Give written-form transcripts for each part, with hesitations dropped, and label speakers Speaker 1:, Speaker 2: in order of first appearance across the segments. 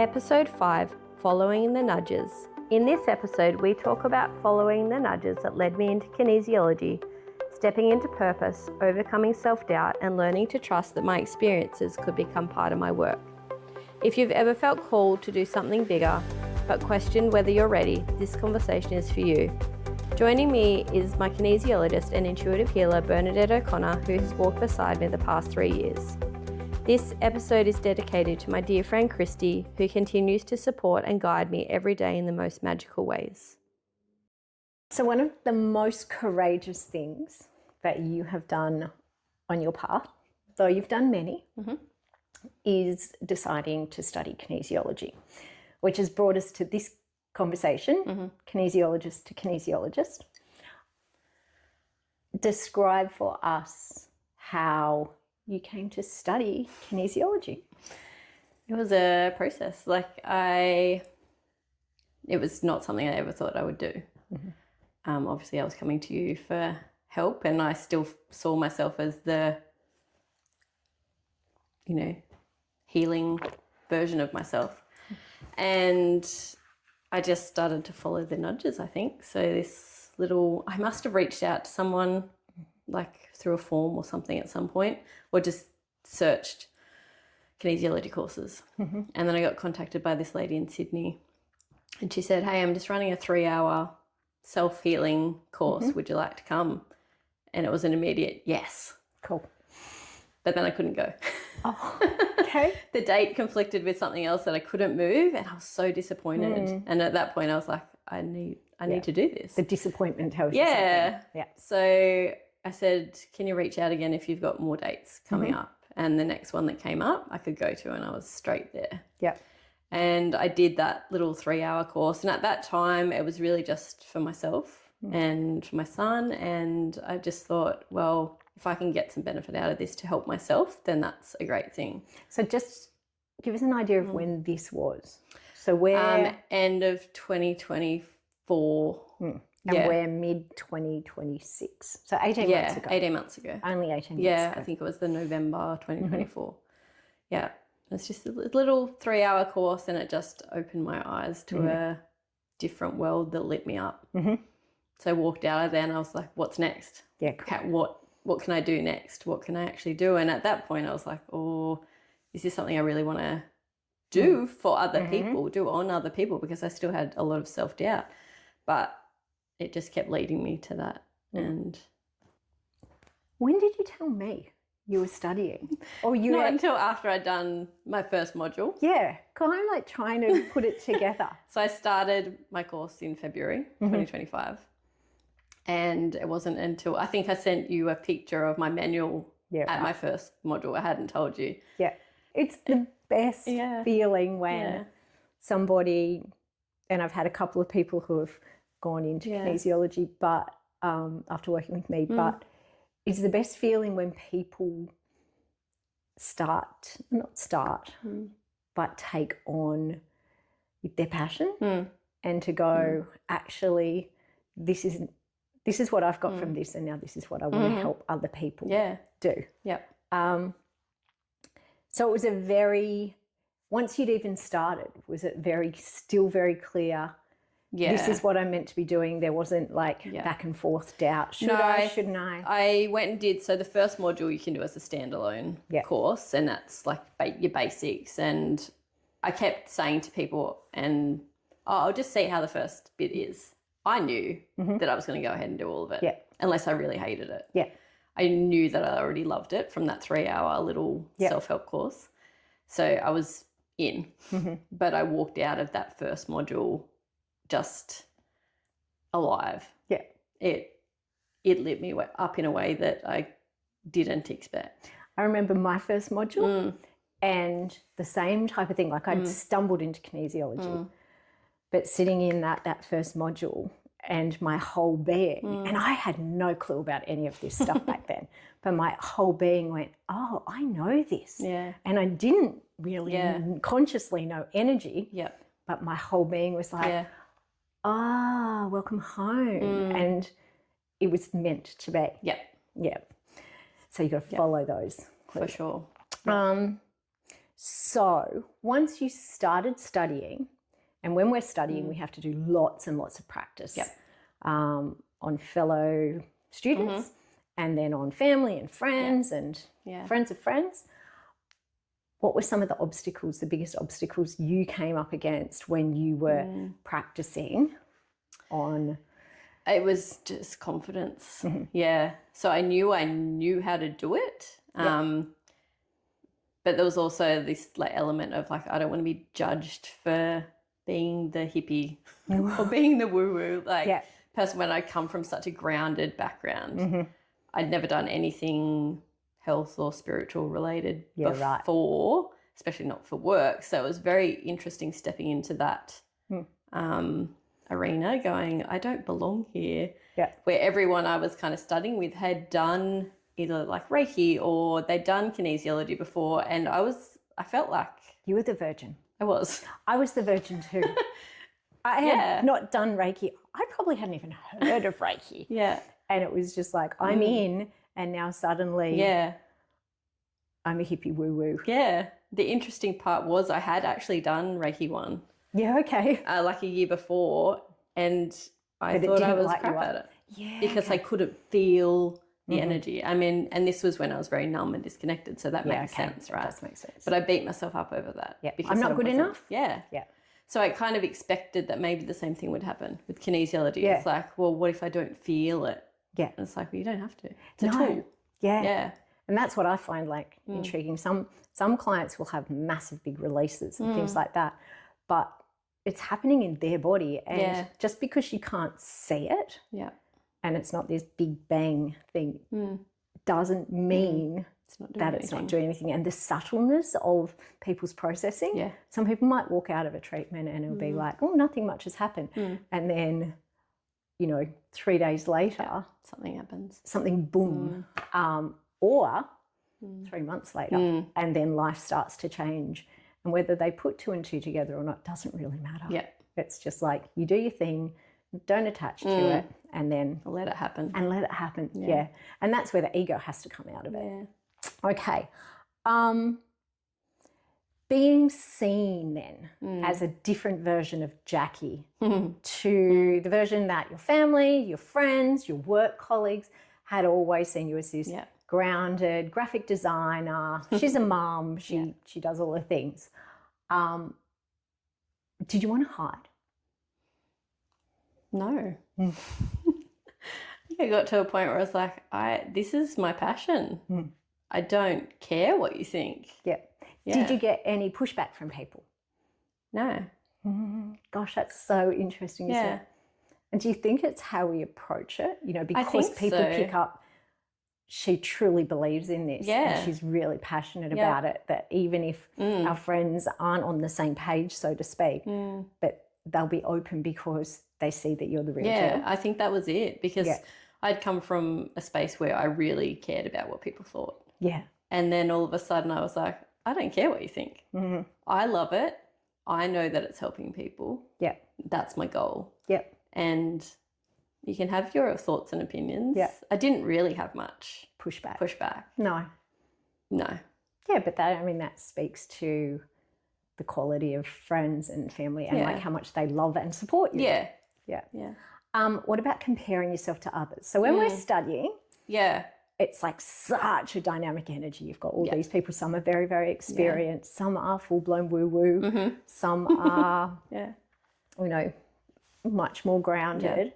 Speaker 1: Episode 5, Following the Nudges. In this episode, we talk about following the nudges that led me into kinesiology, stepping into purpose, overcoming self-doubt, and learning to trust that my experiences could become part of my work. If you've ever felt called to do something bigger, but questioned whether you're ready, this conversation is for you. Joining me is my kinesiologist and intuitive healer, Bernadette O'Connor, who has walked beside me the past 3 years. This episode is dedicated to my dear friend Kristie, who continues to support and guide me every day in the most magical ways.
Speaker 2: So one of the most courageous things that you have done on your path, though you've done many, is deciding to study kinesiology, which has brought us to this conversation, kinesiologist to kinesiologist. Describe for us how you came to study kinesiology.
Speaker 1: It was a process. It was not something I ever thought I would do. Obviously, I was coming to you for help, and I still saw myself as the, healing version of myself. And I just started to follow the nudges, I think. So I must have reached out to someone through a form or something at some point, or just searched kinesiology courses. And then I got contacted by this lady in Sydney, and she said, "Hey, I'm just running a 3-hour self-healing course. Would you like to come?" And it was an immediate yes.
Speaker 2: Cool.
Speaker 1: But then I couldn't go.
Speaker 2: Oh, okay.
Speaker 1: The date conflicted with something else that I couldn't move, and I was so disappointed. And at that point I was like, I need to do this.
Speaker 2: The disappointment tells you something. Yeah.
Speaker 1: So I said, "Can you reach out again if you've got more dates coming up?" And the next one that came up I could go to, and I was straight there.
Speaker 2: Yeah.
Speaker 1: And I did that little 3-hour course. And at that time, it was really just for myself and for my son. And I just thought, well, if I can get some benefit out of this to help myself, then that's a great thing.
Speaker 2: So just give us an idea of when this was. So we're...
Speaker 1: end of 2024.
Speaker 2: And we're mid-2026. So 18 months ago.
Speaker 1: 18 months ago.
Speaker 2: Only 18 months ago.
Speaker 1: Yeah, I think it was the November 2024. Yeah. It's just a little 3-hour course, and it just opened my eyes to a different world that lit me up. So I walked out of there and I was like, what's next?
Speaker 2: Yeah. Cool.
Speaker 1: What can I do next? What can I actually do? And at that point I was like, oh, is this something I really want to do for other people, do on other people? Because I still had a lot of self-doubt. But it just kept leading me to that. And
Speaker 2: when did you tell me you were studying? Or
Speaker 1: not until after I'd done my first module.
Speaker 2: Yeah, kind of like trying to put it together.
Speaker 1: So I started my course in February 2025. And it wasn't until I think I sent you a picture of my manual my first module. I hadn't told you. Yeah.
Speaker 2: It's the best feeling when somebody, and I've had a couple of people who have gone into kinesiology, but after working with me, but it's the best feeling when people but take on their passion and to go, actually, this is what I've got from this, and now this is what I want to help other people do.
Speaker 1: Yep.
Speaker 2: So it was once you'd even started, was it still very clear? Yeah. This is what I'm meant to be doing. There wasn't back and forth doubt. Should I? Shouldn't I?
Speaker 1: I went and did, so the first module you can do as a standalone course, and that's your basics. And I kept saying to people, I'll just see how the first bit is. I knew that I was going to go ahead and do all of it, unless I really hated it.
Speaker 2: Yeah.
Speaker 1: I knew that I already loved it from that 3-hour little self-help course. So I was in, but I walked out of that first module just alive.
Speaker 2: Yeah.
Speaker 1: It lit me up in a way that I didn't expect.
Speaker 2: I remember my first module and the same type of thing. I'd stumbled into kinesiology, but sitting in that first module and my whole being, and I had no clue about any of this stuff back then, but my whole being went, oh, I know this.
Speaker 1: Yeah.
Speaker 2: And I didn't really consciously know energy, but my whole being was like, welcome home. And it was meant to be. Yeah. So you got to follow those clues.
Speaker 1: For sure.
Speaker 2: So once you started studying, and when we're studying, we have to do lots and lots of practice on fellow students and then on family and friends and friends of friends. What were some of the obstacles, the biggest obstacles you came up against when you were practicing on?
Speaker 1: It was just confidence. Yeah. So I knew how to do it. But there was also this like element of like, I don't want to be judged for being the hippie or being the woo-woo person when I come from such a grounded background. I'd never done anything health or spiritual related before, especially not for work. So it was very interesting stepping into that arena going, I don't belong here. Where everyone I was kind of studying with had done either like Reiki or they'd done kinesiology before, and I felt like...
Speaker 2: You were the virgin.
Speaker 1: I was the
Speaker 2: virgin too. I had not done Reiki. I probably hadn't even heard of Reiki. And it was just like, I'm in, and now suddenly I'm a hippie woo-woo.
Speaker 1: The interesting part was I had actually done Reiki 1. Like a year before, and I thought I was crap at it. Because I couldn't feel the energy. I mean, and this was when I was very numb and disconnected, so that makes sense, right?
Speaker 2: That does make sense.
Speaker 1: But I beat myself up over that.
Speaker 2: Because I'm not good enough?
Speaker 1: So I kind of expected that maybe the same thing would happen with kinesiology. It's like, well, what if I don't feel it? And it's like, well, you don't have to. It's a tool.
Speaker 2: And that's what I find like intriguing. Some clients will have massive big releases and things like that, but it's happening in their body, and just because you can't see it and it's not this big bang thing doesn't mean it's not doing anything. And the subtleness of people's processing, some people might walk out of a treatment and it'll be like, oh, nothing much has happened. And then, 3 days later,
Speaker 1: something happens.
Speaker 2: Something boom. Or 3 months later, and then life starts to change. And whether they put 2 and 2 together or not doesn't really matter. It's just like you do your thing, don't attach to it, and then
Speaker 1: let it happen.
Speaker 2: And that's where the ego has to come out of it. Okay. Being seen then as a different version of Jackie to the version that your family, your friends, your work colleagues had always seen you as this grounded graphic designer. She's a mum. She does all the things. Did you want to hide?
Speaker 1: No. I think I got to a point where I was like, this is my passion. I don't care what you think.
Speaker 2: Did you get any pushback from people?
Speaker 1: No.
Speaker 2: Gosh, that's so interesting, isn't it? And do you think it's how we approach it? Because people pick up, she truly believes in this and she's really passionate about it, that even if our friends aren't on the same page, so to speak, but they'll be open because they see that you're the real deal.
Speaker 1: I think that was it, because I'd come from a space where I really cared about what people thought. And then all of a sudden I was like, I don't care what you think. I love it. I know that it's helping people. That's my goal. And you can have your thoughts and opinions. I didn't really have much pushback.
Speaker 2: No. Yeah, but that speaks to the quality of friends and family and like how much they love and support you. What about comparing yourself to others? So when we're studying, it's like such a dynamic energy. You've got all these people. Some are very, very experienced. Some are full-blown woo-woo. Some are, much more grounded.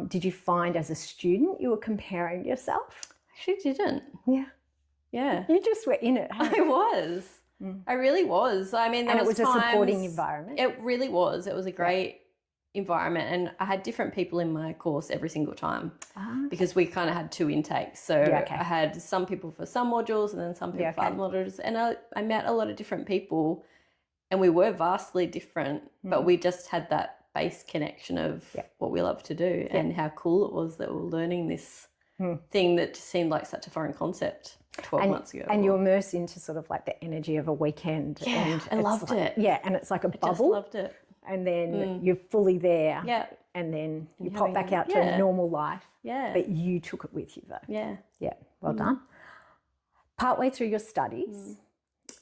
Speaker 2: Did you find as a student you were comparing yourself?
Speaker 1: Actually didn't.
Speaker 2: You just were in it.
Speaker 1: I was. I really was. I mean,
Speaker 2: it was a supporting environment.
Speaker 1: It really was. It was a great environment, and I had different people in my course every single time because we kind of had 2 intakes. So I had some people for some modules and then some people for other modules, and I met a lot of different people, and we were vastly different, but we just had that base connection of what we love to do and how cool it was that we were learning this thing that just seemed like such a foreign concept 12 months ago.
Speaker 2: And you immerse into sort of like the energy of a weekend.
Speaker 1: And I loved it.
Speaker 2: Yeah, and it's like a bubble.
Speaker 1: I just loved it.
Speaker 2: And then you're fully there. And then you pop back out to a normal life. But you took it with you though.
Speaker 1: Yeah.
Speaker 2: Well done. Partway through your studies,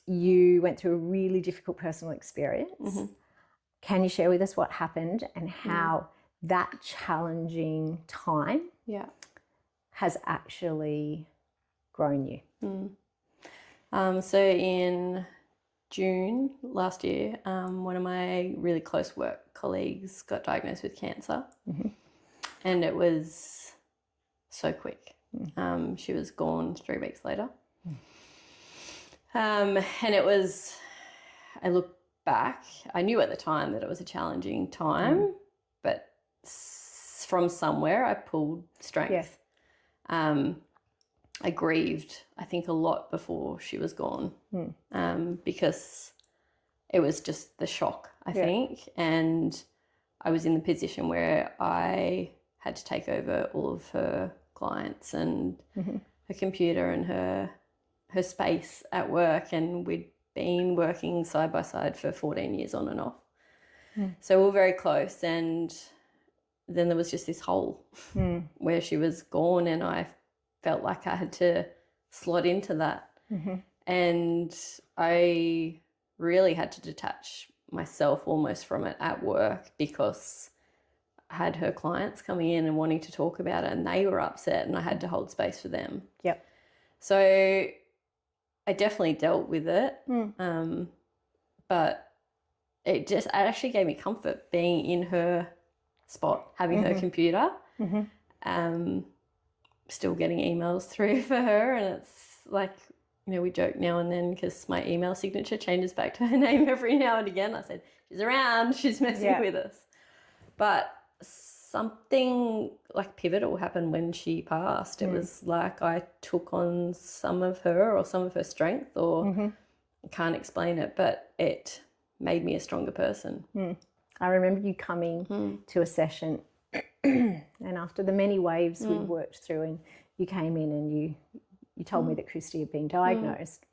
Speaker 2: you went through a really difficult personal experience. Can you share with us what happened and how that challenging time has actually grown you?
Speaker 1: So in June last year, one of my really close work colleagues got diagnosed with cancer, and it was so quick. She was gone 3 weeks later. And it was, I look back, I knew at the time that it was a challenging time, but from somewhere I pulled strength. I grieved, I think, a lot before she was gone, because it was just the shock, I think. And I was in the position where I had to take over all of her clients and her computer and her space at work. And we'd been working side by side for 14 years on and off. So we were very close. And then there was just this hole where she was gone, and I felt like I had to slot into that. And I really had to detach myself almost from it at work, because I had her clients coming in and wanting to talk about it, and they were upset, and I had to hold space for them. So I definitely dealt with it, but it actually gave me comfort being in her spot, having her computer, still getting emails through for her. And it's like, you know, we joke now and then because my email signature changes back to her name every now and again. I said, she's around, she's messing with us. But something like pivotal happened when she passed. It was like I took on some of her strength, or I can't explain it, but it made me a stronger person.
Speaker 2: I remember you coming to a session and after the many waves we worked through, and you came in and you told me that Kristie had been diagnosed,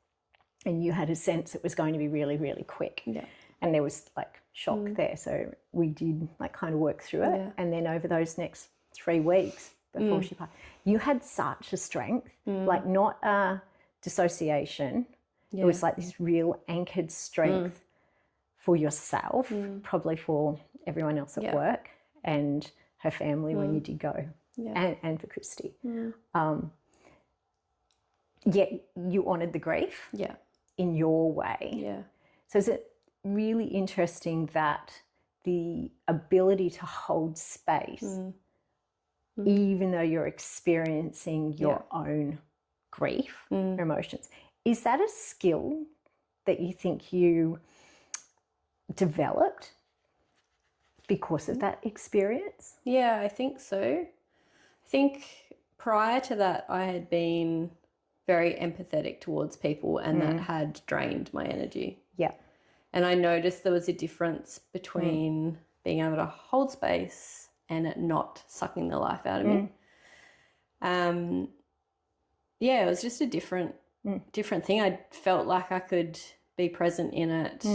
Speaker 2: and you had a sense it was going to be really, really quick. And there was like shock there. So we did like kind of work through it. And then over those next 3 weeks before she passed, you had such a strength, like not a dissociation. It was like this real anchored strength for yourself, probably for everyone else at work and her family when you did go, and for Kristie. Yet you honoured the grief in your way. So is it really interesting that the ability to hold space, even though you're experiencing your own grief or emotions, is that a skill that you think you developed because of that experience?
Speaker 1: Yeah, I think so. I think prior to that, I had been very empathetic towards people, and that had drained my energy. And I noticed there was a difference between being able to hold space and it not sucking the life out of me. It was just a different thing. I felt like I could be present in it,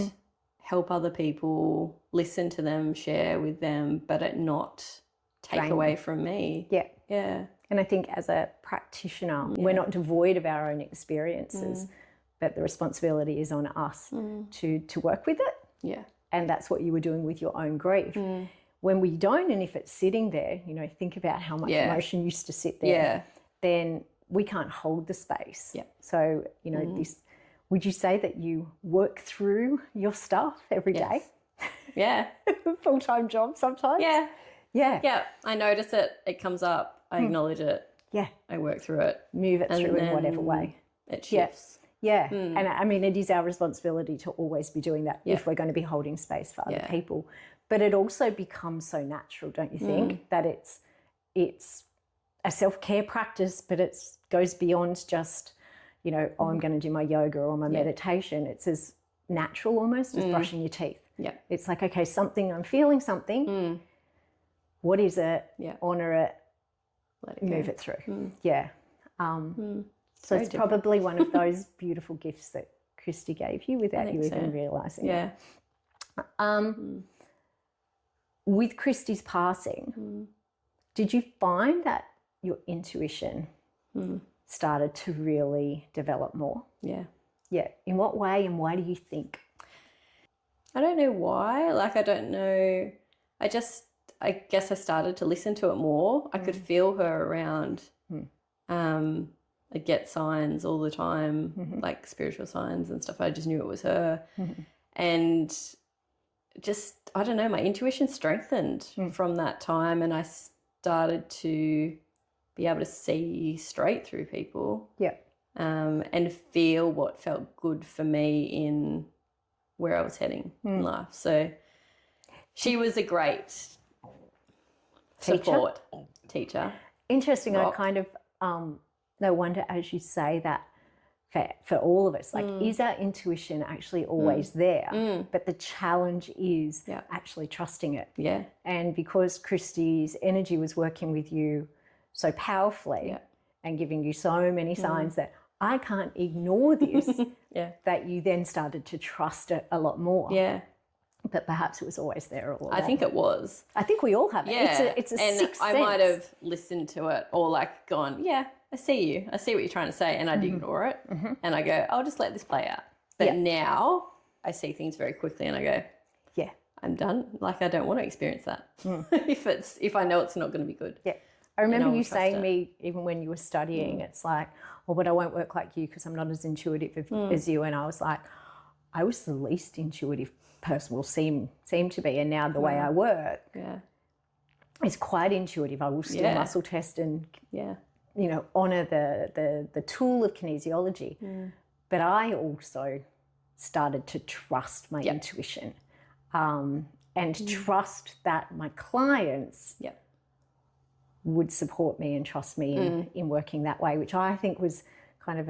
Speaker 1: help other people, listen to them, share with them, but it not take away from me. And I think as a practitioner, we're not devoid of our own experiences, but the responsibility is on us to work with it. And that's what you were doing with your own grief. When we don't, and if it's sitting there, you know, think about how much emotion used to sit there, then we can't hold the space. So, you know, this, would you say that you work through your stuff every day? Full-time job sometimes? I notice it, it comes up, I acknowledge it, I work through it. Move it through in whatever way. It shifts. And I mean, it is our responsibility to always be doing that if we're going to be holding space for other people. But it also becomes so natural, don't you think, that it's a self-care practice, but it goes beyond just, you know, oh, I'm going to do my yoga or my meditation. It's as natural almost as brushing your teeth. It's like, okay, I'm feeling something. What is it? Honour it. Let it move it through. So it's probably one of those beautiful gifts that Kristie gave you without you even realising it. With Kristie's passing, did you find that your intuition started to really develop more?
Speaker 2: Yeah. In what way and why do you think?
Speaker 1: I don't know why. Like, I don't know. I guess I started to listen to it more. I could feel her around. I get signs all the time, like spiritual signs and stuff. I just knew it was her. And just, I don't know, my intuition strengthened from that time, and I started to be able to see straight through people.
Speaker 2: Yeah.
Speaker 1: And feel what felt good for me in where I was heading in life. So she was a great support teacher.
Speaker 2: Interesting. I kind of no wonder as you say that for all of us, like, is our intuition actually always there? But the challenge is actually trusting it.
Speaker 1: Yeah.
Speaker 2: And because Kristie's energy was working with you so powerfully and giving you so many signs that I can't ignore this, that you then started to trust it a lot more.
Speaker 1: Yeah.
Speaker 2: But perhaps it was always there all along.
Speaker 1: I think it was.
Speaker 2: I think we all have it.
Speaker 1: Yeah.
Speaker 2: It's a
Speaker 1: and
Speaker 2: sixth
Speaker 1: I
Speaker 2: sense.
Speaker 1: might have listened to it or like gone, yeah, I see you. I see what you're trying to say. And I'd ignore it. And I go, I'll just let this play out. But now I see things very quickly and I go,
Speaker 2: yeah,
Speaker 1: I'm done. Like, I don't want to experience that. if I know it's not going to be good.
Speaker 2: Yeah. I remember you saying to me, even when you were studying, it's like, oh, but I won't work like you because I'm not as intuitive as you. And I was like, I was the least intuitive person, will seem to be. And now the way I work is quite intuitive. I will still muscle test and, honour the tool of kinesiology. But I also started to trust my intuition and trust that my clients would support me and trust me in working that way, which I think was kind of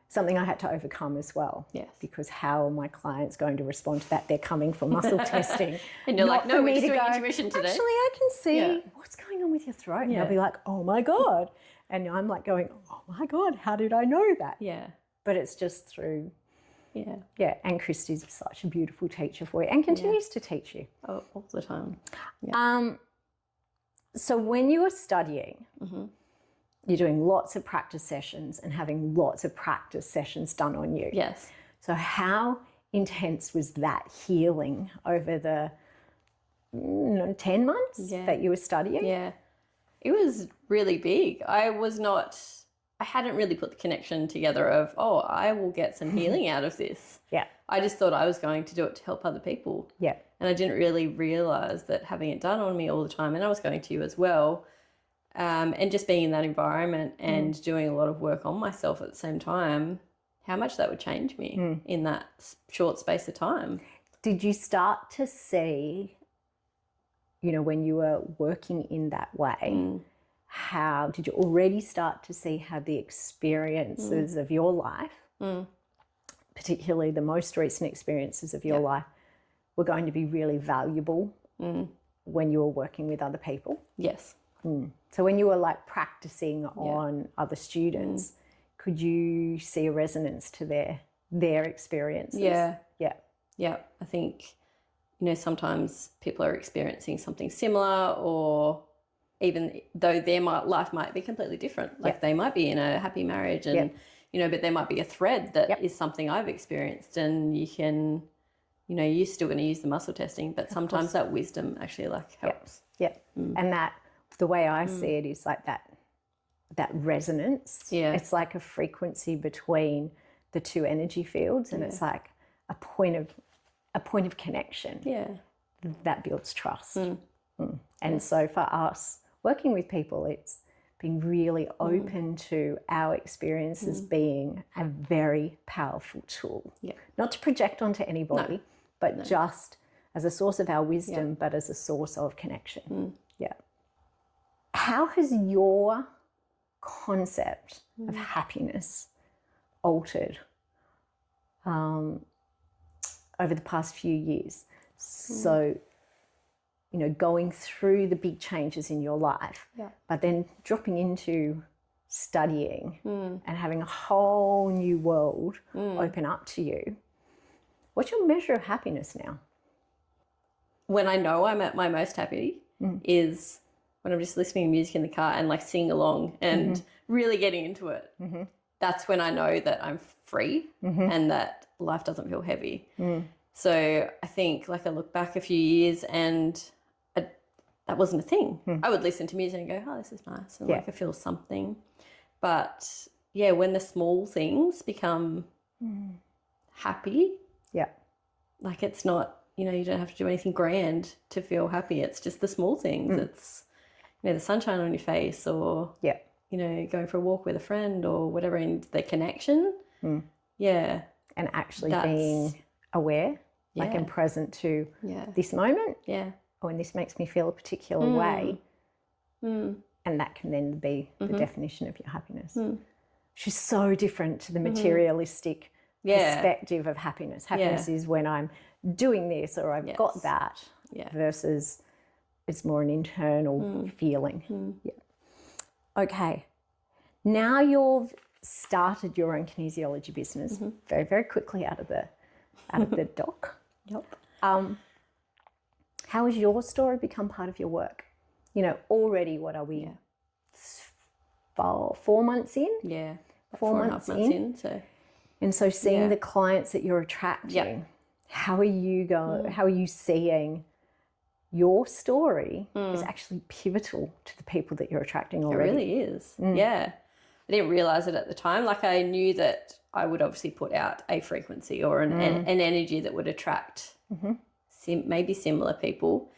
Speaker 2: something I had to overcome as well.
Speaker 1: Yes.
Speaker 2: Because how are my clients going to respond to that? They're coming for muscle testing.
Speaker 1: And you're like, no, we're just doing
Speaker 2: go,
Speaker 1: intuition today.
Speaker 2: Actually, I can see what's going on with your throat. And they'll be like, oh my God. And I'm like going, oh my God, how did I know that?
Speaker 1: Yeah.
Speaker 2: But it's just through, and Kristie's such a beautiful teacher for you and continues to teach you.
Speaker 1: Oh, all the time. Yeah.
Speaker 2: So when you were studying, you're doing lots of practice sessions and having lots of practice sessions done on you.
Speaker 1: Yes.
Speaker 2: So how intense was that healing over the 10 months that you were studying?
Speaker 1: Yeah. It was really big. I hadn't really put the connection together of, I will get some healing out of this.
Speaker 2: Yeah.
Speaker 1: I just thought I was going to do it to help other people.
Speaker 2: Yeah.
Speaker 1: And I didn't really realise that having it done on me all the time, and I was going to you as well, and just being in that environment and doing a lot of work on myself at the same time, how much that would change me in that short space of time.
Speaker 2: Did you start to see, when you were working in that way, how did you already start to see how the experiences of your life, particularly the most recent experiences of your life, were going to be really valuable when you were working with other people?
Speaker 1: Yes.
Speaker 2: So when you were like practicing on other students, could you see a resonance to their experiences?
Speaker 1: Yeah.
Speaker 2: Yeah.
Speaker 1: Yeah. I think, sometimes people are experiencing something similar, or even though their life might be completely different. Like they might be in a happy marriage and, but there might be a thread that is something I've experienced, and you can, you're still going to use the muscle testing, but sometimes that wisdom actually helps.
Speaker 2: Yeah. And that, the way I see it is like that resonance. Yeah. It's like a frequency between the two energy fields, and it's like a point of connection. Yeah. That builds trust. And so for us working with people, it's being really open to our experiences being a very powerful tool. Yeah. Not to project onto anybody, but just as a source of our wisdom, but as a source of connection. Yeah. How has your concept of happiness altered over the past few years? So, going through the big changes in your life, but then dropping into studying and having a whole new world open up to you. What's your measure of happiness now?
Speaker 1: When I know I'm at my most happy is when I'm just listening to music in the car and singing along and really getting into it. that's when I know that I'm free and that life doesn't feel heavy. So I think, like, I look back a few years and that wasn't a thing. I would listen to music and go, oh, this is nice, and like I feel something. But yeah, when the small things become happy, like, it's not, you know, you don't have to do anything grand to feel happy. It's just the small things. It's, you know, the sunshine on your face, or you know, going for a walk with a friend or whatever, and the connection.
Speaker 2: And actually being aware, like, and present to this moment. Oh, and this makes me feel a particular way. And that can then be the definition of your happiness. Which is so different to the materialistic perspective of happiness. Happiness is when I'm doing this or I've got that, versus it's more an internal feeling. Okay. Now you've started your own kinesiology business very, very quickly out of the dock. How has your story become part of your work? You know, already, what are we? 4 months in? 4 months in. So seeing the clients that you're attracting, how are you going? How are you seeing your story is actually pivotal to the people that you're attracting already?
Speaker 1: It really is. I didn't realize it at the time. Like, I knew that I would obviously put out a frequency or an energy that would attract maybe similar people.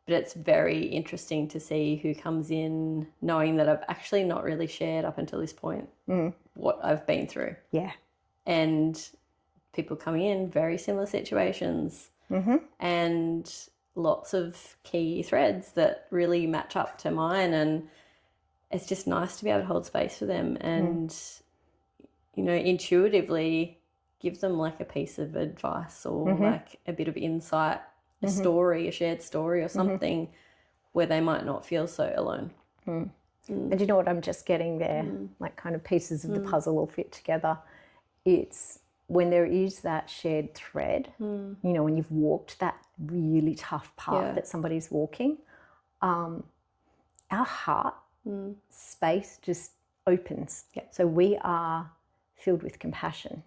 Speaker 1: But it's very interesting to see who comes in knowing that I've actually not really shared up until this point what I've been through. And people coming in, very similar situations, and lots of key threads that really match up to mine. And it's just nice to be able to hold space for them and, you know, intuitively give them like a piece of advice or like a bit of insight, a story, a shared story or something where they might not feel so alone.
Speaker 2: And you know what I'm just getting there? Like, kind of pieces of the puzzle all fit together. It's when there is that shared thread, you know, when you've walked that really tough path that somebody's walking, our heart space just opens. So we are filled with compassion.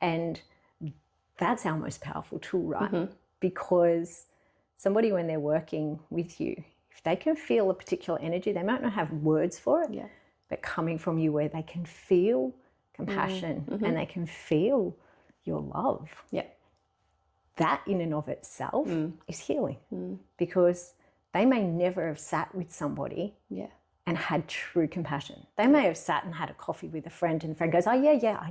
Speaker 2: And that's our most powerful tool, right? Because somebody, when they're working with you, if they can feel a particular energy, they might not have words for it, but coming from you where they can feel compassion and they can feel your love. That in and of itself is healing, because they may never have sat with somebody and had true compassion. They may have sat and had a coffee with a friend, and the friend goes, oh, yeah, I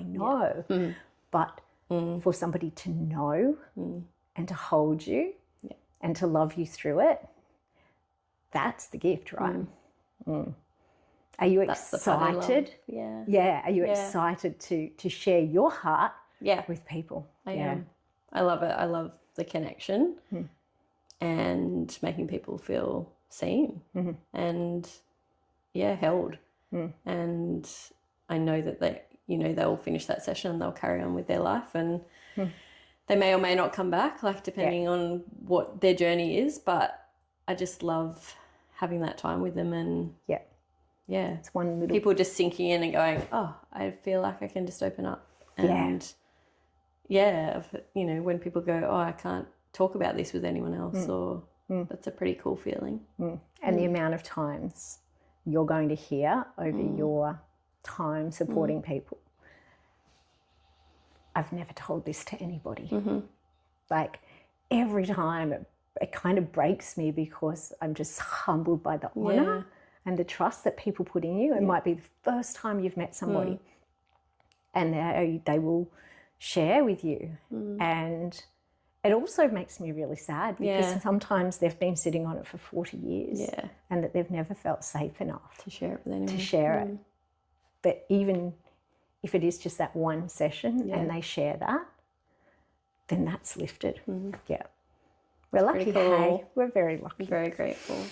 Speaker 2: know. But for somebody to know and to hold you and to love you through it, that's the gift, right? Are you excited? Are you excited to share your heart with people?
Speaker 1: I am. I love it. I love the connection and making people feel seen and held. And I know that they'll finish that session and they'll carry on with their life, and they may or may not come back, like, depending on what their journey is. But I just love having that time with them, and
Speaker 2: it's one little
Speaker 1: people just sinking in and going, oh, I feel like I can just open up. And you know, when people go, oh, I can't talk about this with anyone else, or that's a pretty cool feeling.
Speaker 2: And the amount of times you're going to hear over your time supporting people, I've never told this to anybody. Like, every time it kind of breaks me, because I'm just humbled by the honour and the trust that people put in you. It might be the first time you've met somebody and they will share with you. And it also makes me really sad, because sometimes they've been sitting on it for 40 years and that they've never felt safe enough
Speaker 1: to share it with anyone.
Speaker 2: It. But even if it is just that one session and they share that, then that's lifted. We're lucky.
Speaker 1: Cool.
Speaker 2: Hey, we're very lucky.
Speaker 1: Very grateful.